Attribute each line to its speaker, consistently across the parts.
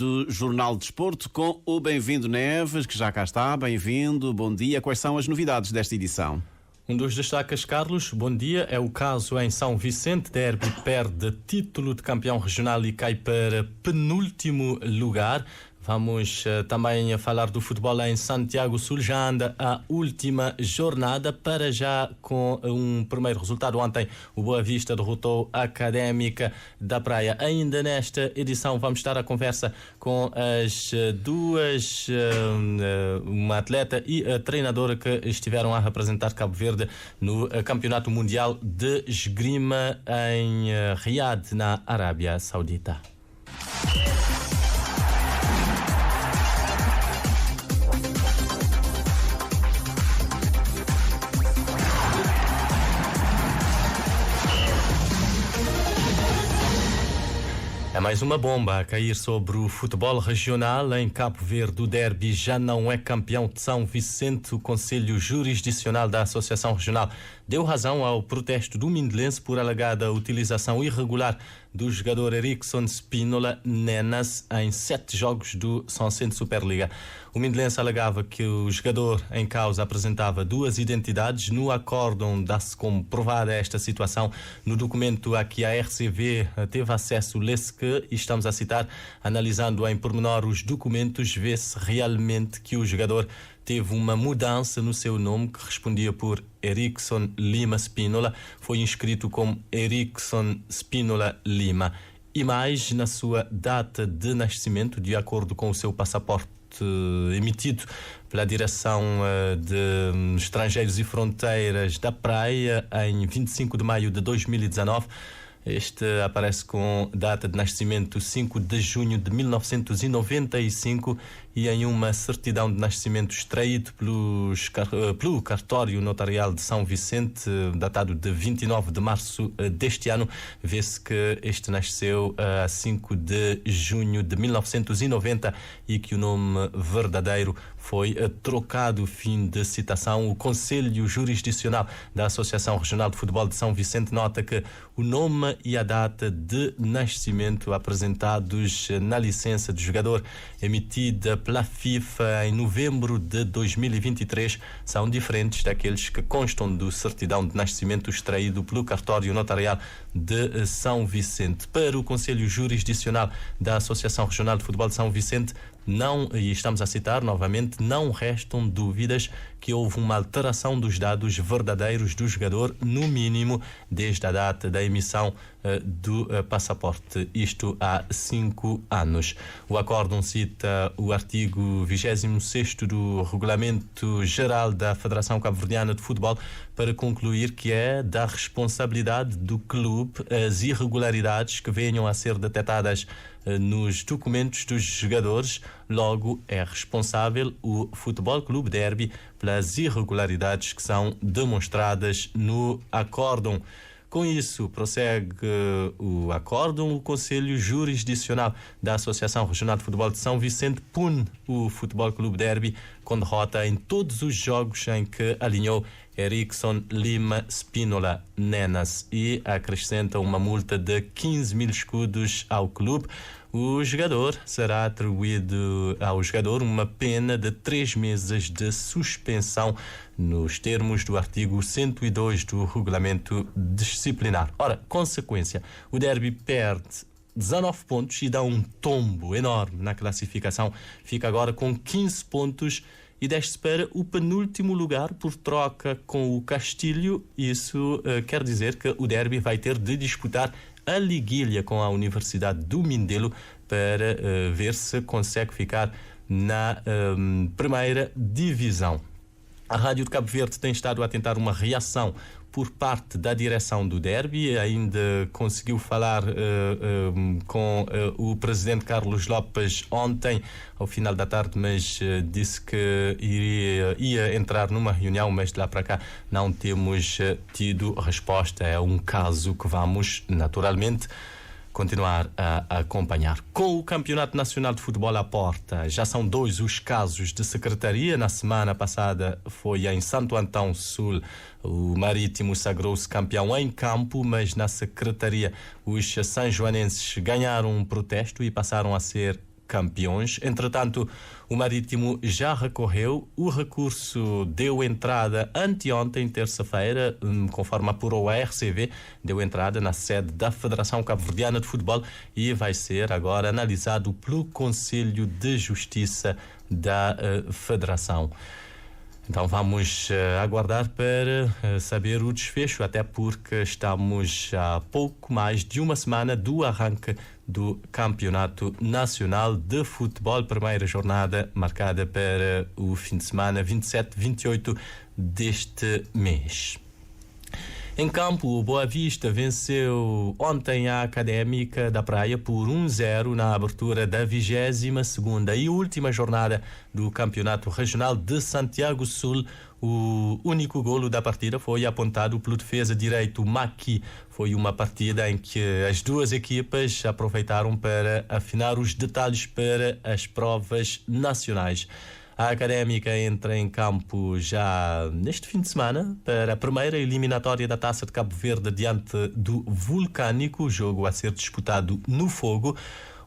Speaker 1: do Jornal de Desporto com o Bem-vindo Neves, que já cá está. Bem-vindo, bom dia. Quais são as novidades desta edição?
Speaker 2: Um dos destaques, Carlos, bom dia, é o caso em São Vicente. Derby perde título de campeão regional e cai para penúltimo lugar. Vamos também falar do futebol em Santiago Sul. Já anda a última jornada, para já com um primeiro resultado. Ontem o Boa Vista derrotou a Académica da Praia. Ainda nesta edição vamos estar a conversa com as duas, uma atleta e a treinadora que estiveram a representar Cabo Verde no Campeonato Mundial de Esgrima em Riad, na Arábia Saudita. É mais uma bomba a cair sobre o futebol regional. Em Cabo Verde, o Derby já não é campeão de São Vicente. O Conselho Jurisdicional da Associação Regional deu razão ao protesto do Mindelense por alegada utilização irregular do jogador Erickson Spínola Nenas em 7 jogos do São Vicente Superliga. O Mindelense alegava que o jogador em causa apresentava 2 identidades. No acórdão dá-se como provada esta situação. No documento a que a RCV teve acesso, lê-se que, e estamos a citar, analisando em pormenor os documentos, vê-se realmente que o jogador teve uma mudança no seu nome, que respondia por Erickson Lima Spínola, foi inscrito como Erickson Spínola Lima. E mais, na sua data de nascimento, de acordo com o seu passaporte emitido pela Direção de Estrangeiros e Fronteiras da Praia, em 25 de maio de 2019, este aparece com data de nascimento 5 de junho de 1995 e em uma certidão de nascimento extraído pelo cartório notarial de São Vicente, datado de 29 de março deste ano, vê-se que este nasceu a 5 de junho de 1990 e que o nome verdadeiro foi trocado. Fim de citação. O Conselho Jurisdicional da Associação Regional de Futebol de São Vicente nota que o nome e a data de nascimento apresentados na licença de jogador emitida pela FIFA em novembro de 2023 são diferentes daqueles que constam do certidão de nascimento extraído pelo cartório notarial de São Vicente. Para o Conselho Jurisdicional da Associação Regional de Futebol de São Vicente, não, e estamos a citar novamente, não restam dúvidas que houve uma alteração dos dados verdadeiros do jogador, no mínimo desde a data da emissão do passaporte, isto há 5 anos. O acórdão cita o artigo 26º do Regulamento Geral da Federação Cabo-Verdiana de Futebol para concluir que é da responsabilidade do clube as irregularidades que venham a ser detectadas nos documentos dos jogadores. Logo, é responsável o Futebol Clube Derby pelas irregularidades que são demonstradas no acórdão. Com isso, prossegue o acórdão. O Conselho Jurisdicional da Associação Regional de Futebol de São Vicente pune o Futebol Clube Derby com derrota em todos os jogos em que alinhou Erickson Lima Spínola Nenas e acrescenta uma multa de 15 mil escudos ao clube. O jogador será atribuído ao jogador uma pena de 3 meses de suspensão nos termos do artigo 102 do Regulamento Disciplinar. Ora, consequência, o Derby perde 19 pontos e dá um tombo enorme na classificação. Fica agora com 15 pontos e desce para o penúltimo lugar por troca com o Castilho. Isso quer dizer que o Derby vai ter de disputar a liguilha com a Universidade do Mindelo para ver se consegue ficar na primeira divisão. A Rádio de Cabo Verde tem estado a tentar uma reação por parte da direção do Derby. Ainda conseguiu falar com o presidente Carlos Lopes ontem, ao final da tarde, mas disse que ia entrar numa reunião, mas de lá para cá não temos tido resposta. É um caso que vamos, naturalmente, continuar a acompanhar. Com o Campeonato Nacional de Futebol à porta, já são 2 os casos de secretaria. Na semana passada foi em Santo Antão Sul, o Marítimo sagrou-se campeão em campo, mas na secretaria os sanjoanenses ganharam um protesto e passaram a ser campeões. Entretanto, o Marítimo já recorreu. O recurso deu entrada anteontem, terça-feira, conforme apurou a RCV, deu entrada na sede da Federação Cabo-Verdiana de Futebol e vai ser agora analisado pelo Conselho de Justiça da Federação. Então vamos aguardar para saber o desfecho, até porque estamos a pouco mais de uma semana do arranque do Campeonato Nacional de Futebol, primeira jornada marcada para o fim de semana 27-28 deste mês. Em campo, o Boa Vista venceu ontem a Académica da Praia por 1-0 na abertura da 22ª e última jornada do Campeonato Regional de Santiago Sul. O único golo da partida foi apontado pelo defesa direito Maqui. Foi uma partida em que as duas equipas aproveitaram para afinar os detalhes para as provas nacionais. A Académica entra em campo já neste fim de semana para a primeira eliminatória da Taça de Cabo Verde diante do Vulcânico, jogo a ser disputado no Fogo.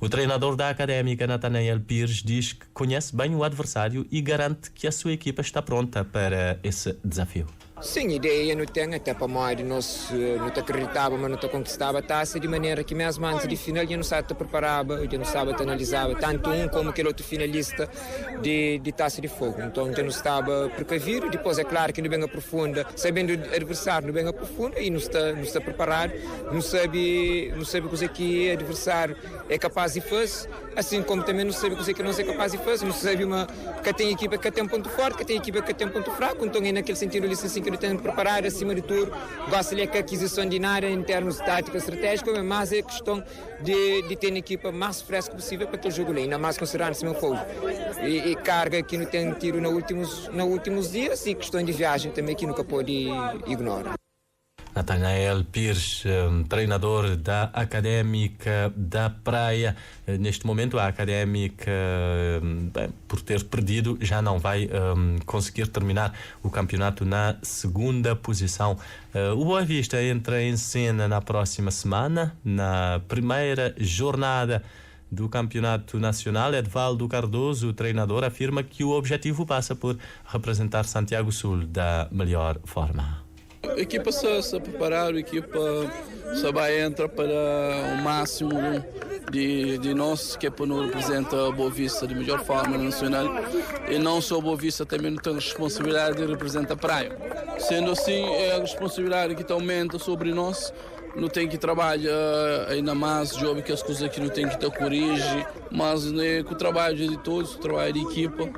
Speaker 2: O treinador da Académica, Nathanael Pires, diz que conhece bem o adversário e garante que a sua equipa está pronta para esse desafio.
Speaker 3: Sim, ideia não tem, até para nós não acreditava, mas não conquistava a taça, de maneira que mesmo antes de final eu não sabia te preparava, eu não sabia te analisava, tanto um como aquele outro finalista de Taça de Fogo. Então eu não estava precavido, depois é claro que não bem aprofunda, sabendo o adversário não bem aprofunda e não está preparado, não sabe coisa que o adversário é capaz de fazer, assim como também não sabe coisa que não é capaz de fazer, não sabe que tem equipa que tem um ponto forte, que tem equipa que tem um ponto fraco, então é naquele sentido ali assim que ele tem de preparar, acima de tudo, gosta-lhe que a aquisição de área em termos de tática estratégica, mas é questão de ter uma equipa mais fresca possível para aquele jogo ali, ainda mais considerando-se meu fogo. E carga que não tem tido nos últimos dias e questão de viagem também que nunca pode ignorar.
Speaker 2: Nathanael Pires, treinador da Académica da Praia. Neste momento, a Académica, por ter perdido, já não vai conseguir terminar o campeonato na segunda posição. O Boa Vista entra em cena na próxima semana, na primeira jornada do Campeonato Nacional. Edvaldo Cardoso, o treinador, afirma que o objetivo passa por representar Santiago Sul da melhor forma.
Speaker 4: A equipa se preparar, a equipa se vai entrar para o máximo de nós, que é para nos representar a Boa Vista de melhor forma nacional. E não só a Boa Vista, também não tem a responsabilidade de representar a praia. Sendo assim, é a responsabilidade que aumenta sobre nós. Não tem que trabalhar ainda mais, jogo que as coisas que não tem que corrigir, mas né, com o trabalho de todos, o trabalho de equipa,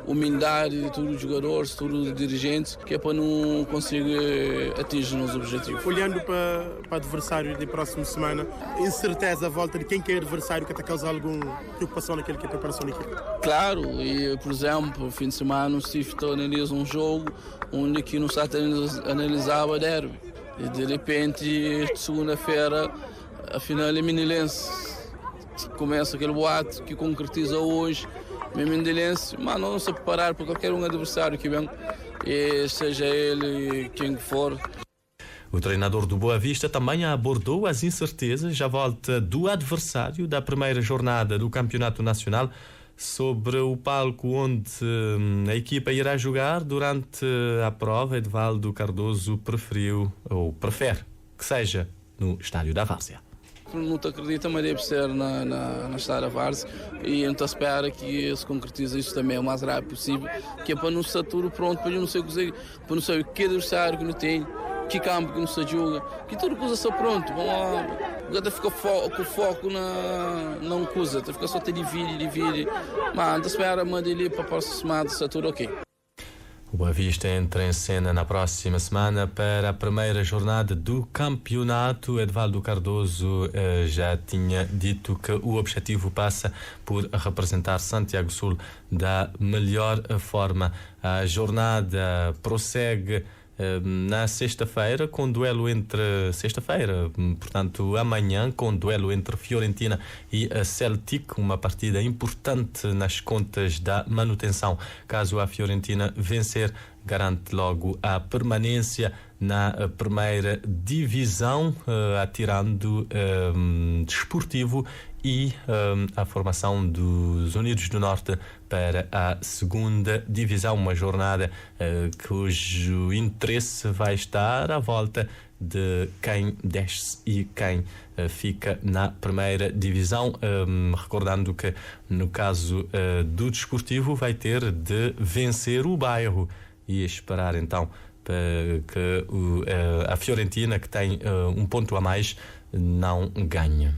Speaker 4: humildade de todos os jogadores, todos os dirigentes, que é para não conseguir atingir os objetivos.
Speaker 5: Olhando para o adversário da próxima semana, incerteza à volta de quem que é o adversário que está causando alguma preocupação naquele que é a preparação da equipa?
Speaker 4: Claro, e por exemplo, no fim de semana o Steve analisa um jogo onde aqui no Sata analisava o derby. E de repente, segunda-feira, a final é Mindelense. Começa aquele boato que concretiza hoje, Mindelense, mas não se preparar para qualquer um adversário que vem, e seja ele quem for.
Speaker 2: O treinador do Boa Vista também abordou as incertezas à volta do adversário da primeira jornada do Campeonato Nacional, sobre o palco onde a equipa irá jogar durante a prova. Edvaldo Cardoso prefere que seja no Estádio da Várzea.
Speaker 4: Não te acredita, mas deve ser na Estádio da Várzea, e não te espera que se concretize isso também o mais rápido possível, que é para não estar tudo pronto, para não saber que adversário que não tem, que campo que não se joga, que tudo coisa está pronto. Vamos lá. Agora fica com foco na coisa, fica só te divide. Mas te espera, manda ele para a próxima semana, está tudo ok.
Speaker 2: O Boa Vista entra em cena na próxima semana para a primeira jornada do campeonato. Edvaldo Cardoso já tinha dito que o objetivo passa por representar Santiago Sul da melhor forma. A jornada prossegue na sexta-feira, com duelo entre portanto amanhã, com duelo entre Fiorentina e a Celtic, uma partida importante nas contas da manutenção. Caso a Fiorentina vencer, garante logo a permanência na primeira divisão, atirando Desportivo e a formação dos Unidos do Norte para a segunda divisão, uma jornada cujo interesse vai estar à volta de quem desce e quem fica na primeira divisão, recordando que no caso do Desportivo vai ter de vencer o Bairro e esperar então que a Fiorentina, que tem um ponto a mais, não ganhe.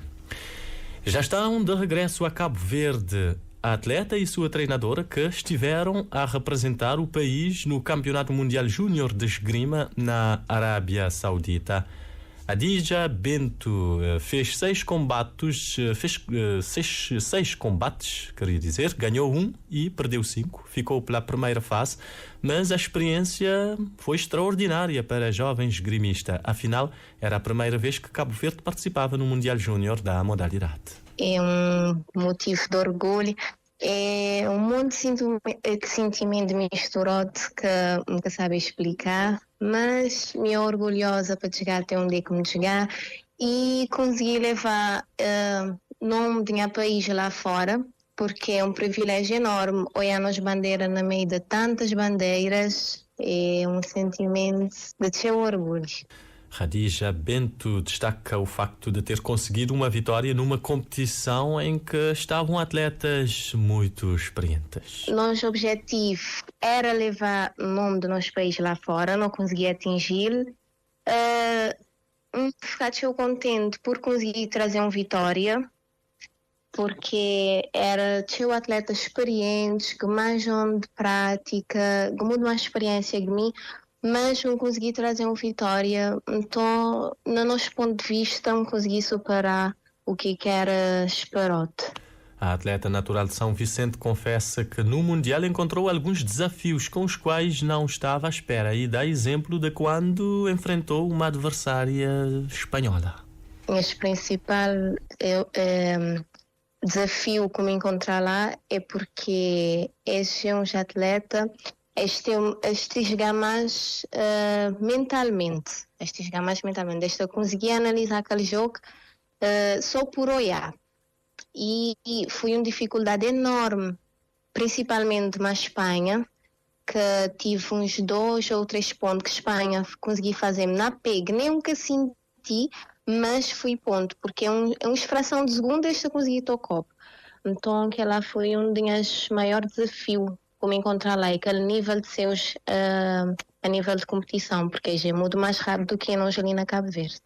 Speaker 2: Já estão de regresso a Cabo Verde a atleta e sua treinadora, que estiveram a representar o país no Campeonato Mundial Júnior de Esgrima na Arábia Saudita. Hadija Bento fez seis combates, queria dizer, ganhou 1 e perdeu 5, ficou pela primeira fase, mas a experiência foi extraordinária para a jovem esgrimista. Afinal, era a primeira vez que Cabo Verde participava no Mundial Júnior da modalidade.
Speaker 6: É um motivo de orgulho, é um monte de sentimento misturado que nunca sabe explicar, mas me é orgulhosa para chegar até onde é que me chegar e conseguir levar nome do meu país lá fora, porque é um privilégio enorme olhar as bandeiras no meio de tantas bandeiras, é um sentimento de seu orgulho.
Speaker 2: Hadija Bento destaca o facto de ter conseguido uma vitória numa competição em que estavam atletas muito experientes.
Speaker 6: Nosso objetivo era levar o nome do nosso país lá fora, não consegui atingir. Fiquei contente por conseguir trazer uma vitória, porque era teu atleta experiente, que mais de prática, com muito mais experiência que mim, mas não consegui trazer uma vitória. Então, no nosso ponto de vista, não consegui superar o que era esperado.
Speaker 2: A atleta natural de São Vicente confessa que no Mundial encontrou alguns desafios com os quais não estava à espera e dá exemplo de quando enfrentou uma adversária espanhola.
Speaker 6: O principal desafio que me encontrar lá é porque este é um atleta, este jogar mais mentalmente. Este consegui analisar aquele jogo só por olhar. E foi uma dificuldade enorme, principalmente na Espanha, que tive uns 2 ou 3 pontos que a Espanha consegui fazer na pega. Nem nunca senti, mas fui ponto, porque é uma fração de segundo este eu consegui tocar. Então, aquela foi um dos maiores desafios como encontrar lá, aquele nível de seus a nível de competição, porque é muito mais rápido do que nós ali na Cabo Verde.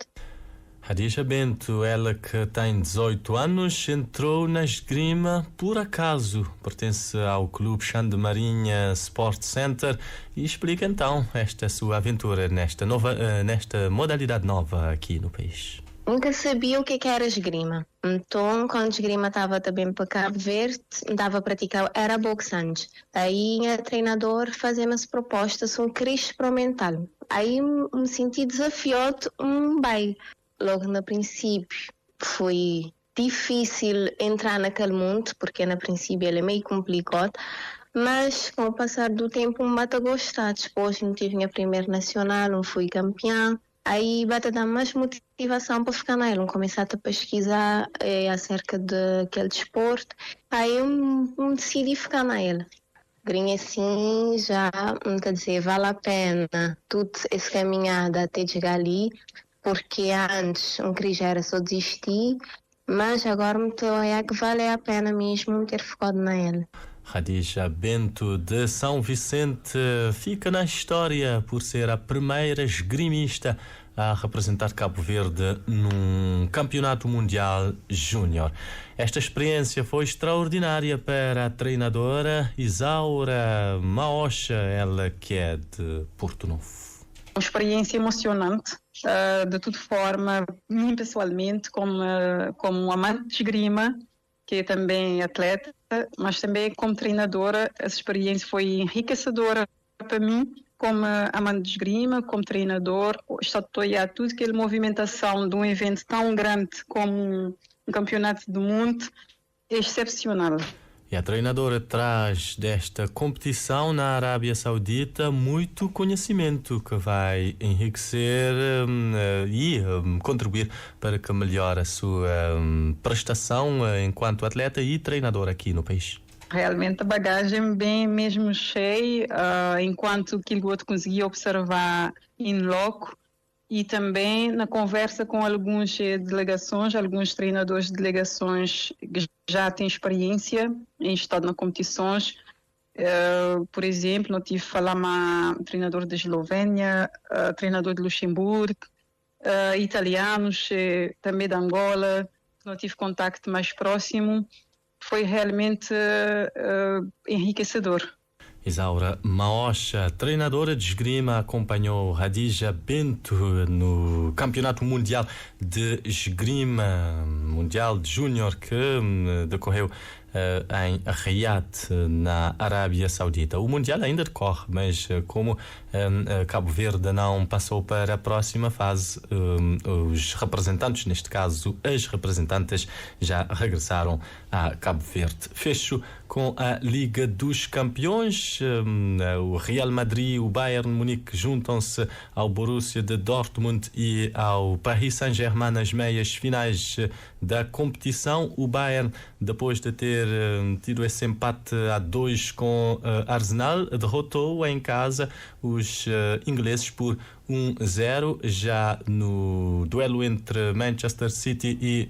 Speaker 2: Hadija Bento, ela que tem 18 anos, entrou na esgrima por acaso. Pertence ao Clube Chão de Marinha Sport Center e explica então esta sua aventura nesta modalidade nova aqui no país.
Speaker 6: Nunca sabia o que era esgrima. Então, quando a esgrima estava também para Cabo Verde, estava a praticar, era boxe antes. Aí, a treinador fazia-me essa proposta, só queria experimentar. Aí, me senti desafiado bem. Logo no princípio, foi difícil entrar naquele mundo, porque no princípio ele é meio complicado, mas com o passar do tempo, me bate a gostar. Depois, eu tive minha primeira nacional, eu fui campeã. Aí bate a dar mais motivação para ficar nele. Eu comecei a pesquisar acerca daquele desporto. Aí eu decidi ficar nele. Grinha assim já, quer dizer, vale a pena tudo esse caminhada até chegar ali, porque antes um queria era só desistir, mas agora me estou a olhar que vale a pena mesmo ter ficado nele.
Speaker 2: Hadija Bento de São Vicente fica na história por ser a primeira esgrimista a representar Cabo Verde num campeonato mundial júnior. Esta experiência foi extraordinária para a treinadora Isaura Maocha, ela que é de Porto Novo.
Speaker 7: Uma experiência emocionante, de toda forma, mim pessoalmente, como amante de esgrima, que é também atleta, mas também como treinadora, essa experiência foi enriquecedora para mim, como amante de esgrima, como treinador, estatuar tudo aquela movimentação de um evento tão grande como um campeonato do mundo é excepcional.
Speaker 2: E a treinadora traz desta competição na Arábia Saudita muito conhecimento que vai enriquecer e contribuir para que melhore a sua prestação enquanto atleta e treinadora aqui no país.
Speaker 7: Realmente a bagagem bem mesmo cheia, enquanto que o outro conseguia observar em loco e também na conversa com algumas delegações, alguns treinadores de delegações que já têm experiência em estar nas competições. Por exemplo, eu tive que falar com o treinador da Eslovénia, treinador de Luxemburgo, italianos, também da Angola. Eu tive contacto mais próximo. Foi realmente enriquecedor.
Speaker 2: Isaura Maocha, treinadora de esgrima, acompanhou Hadija Bento no Campeonato Mundial de Esgrima Mundial de Júnior que decorreu em Riyadh, na Arábia Saudita. O Mundial ainda decorre, mas como Cabo Verde não passou para a próxima fase, os representantes, neste caso as representantes, já regressaram a Cabo Verde. Fecho com a Liga dos Campeões. O Real Madrid e o Bayern Munique juntam-se ao Borussia de Dortmund e ao Paris Saint-Germain nas meias finais da competição. O Bayern, depois de ter tido esse empate a 2 com Arsenal, derrotou em casa os ingleses por 1-0. Já no duelo entre Manchester City e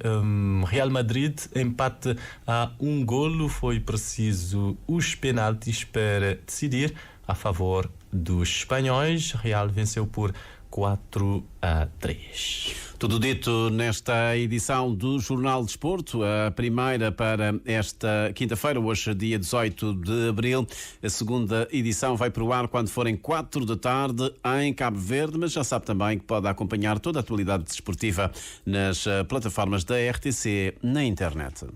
Speaker 2: Real Madrid, empate a 1 golo, foi preciso os penaltis para decidir a favor dos espanhóis. Real venceu por 4-3.
Speaker 1: Tudo dito nesta edição do Jornal de Desporto, a primeira para esta quinta-feira, hoje dia 18 de abril. A segunda edição vai para o ar quando forem 4 da tarde em Cabo Verde, mas já sabe também que pode acompanhar toda a atualidade desportiva nas plataformas da RTC na internet.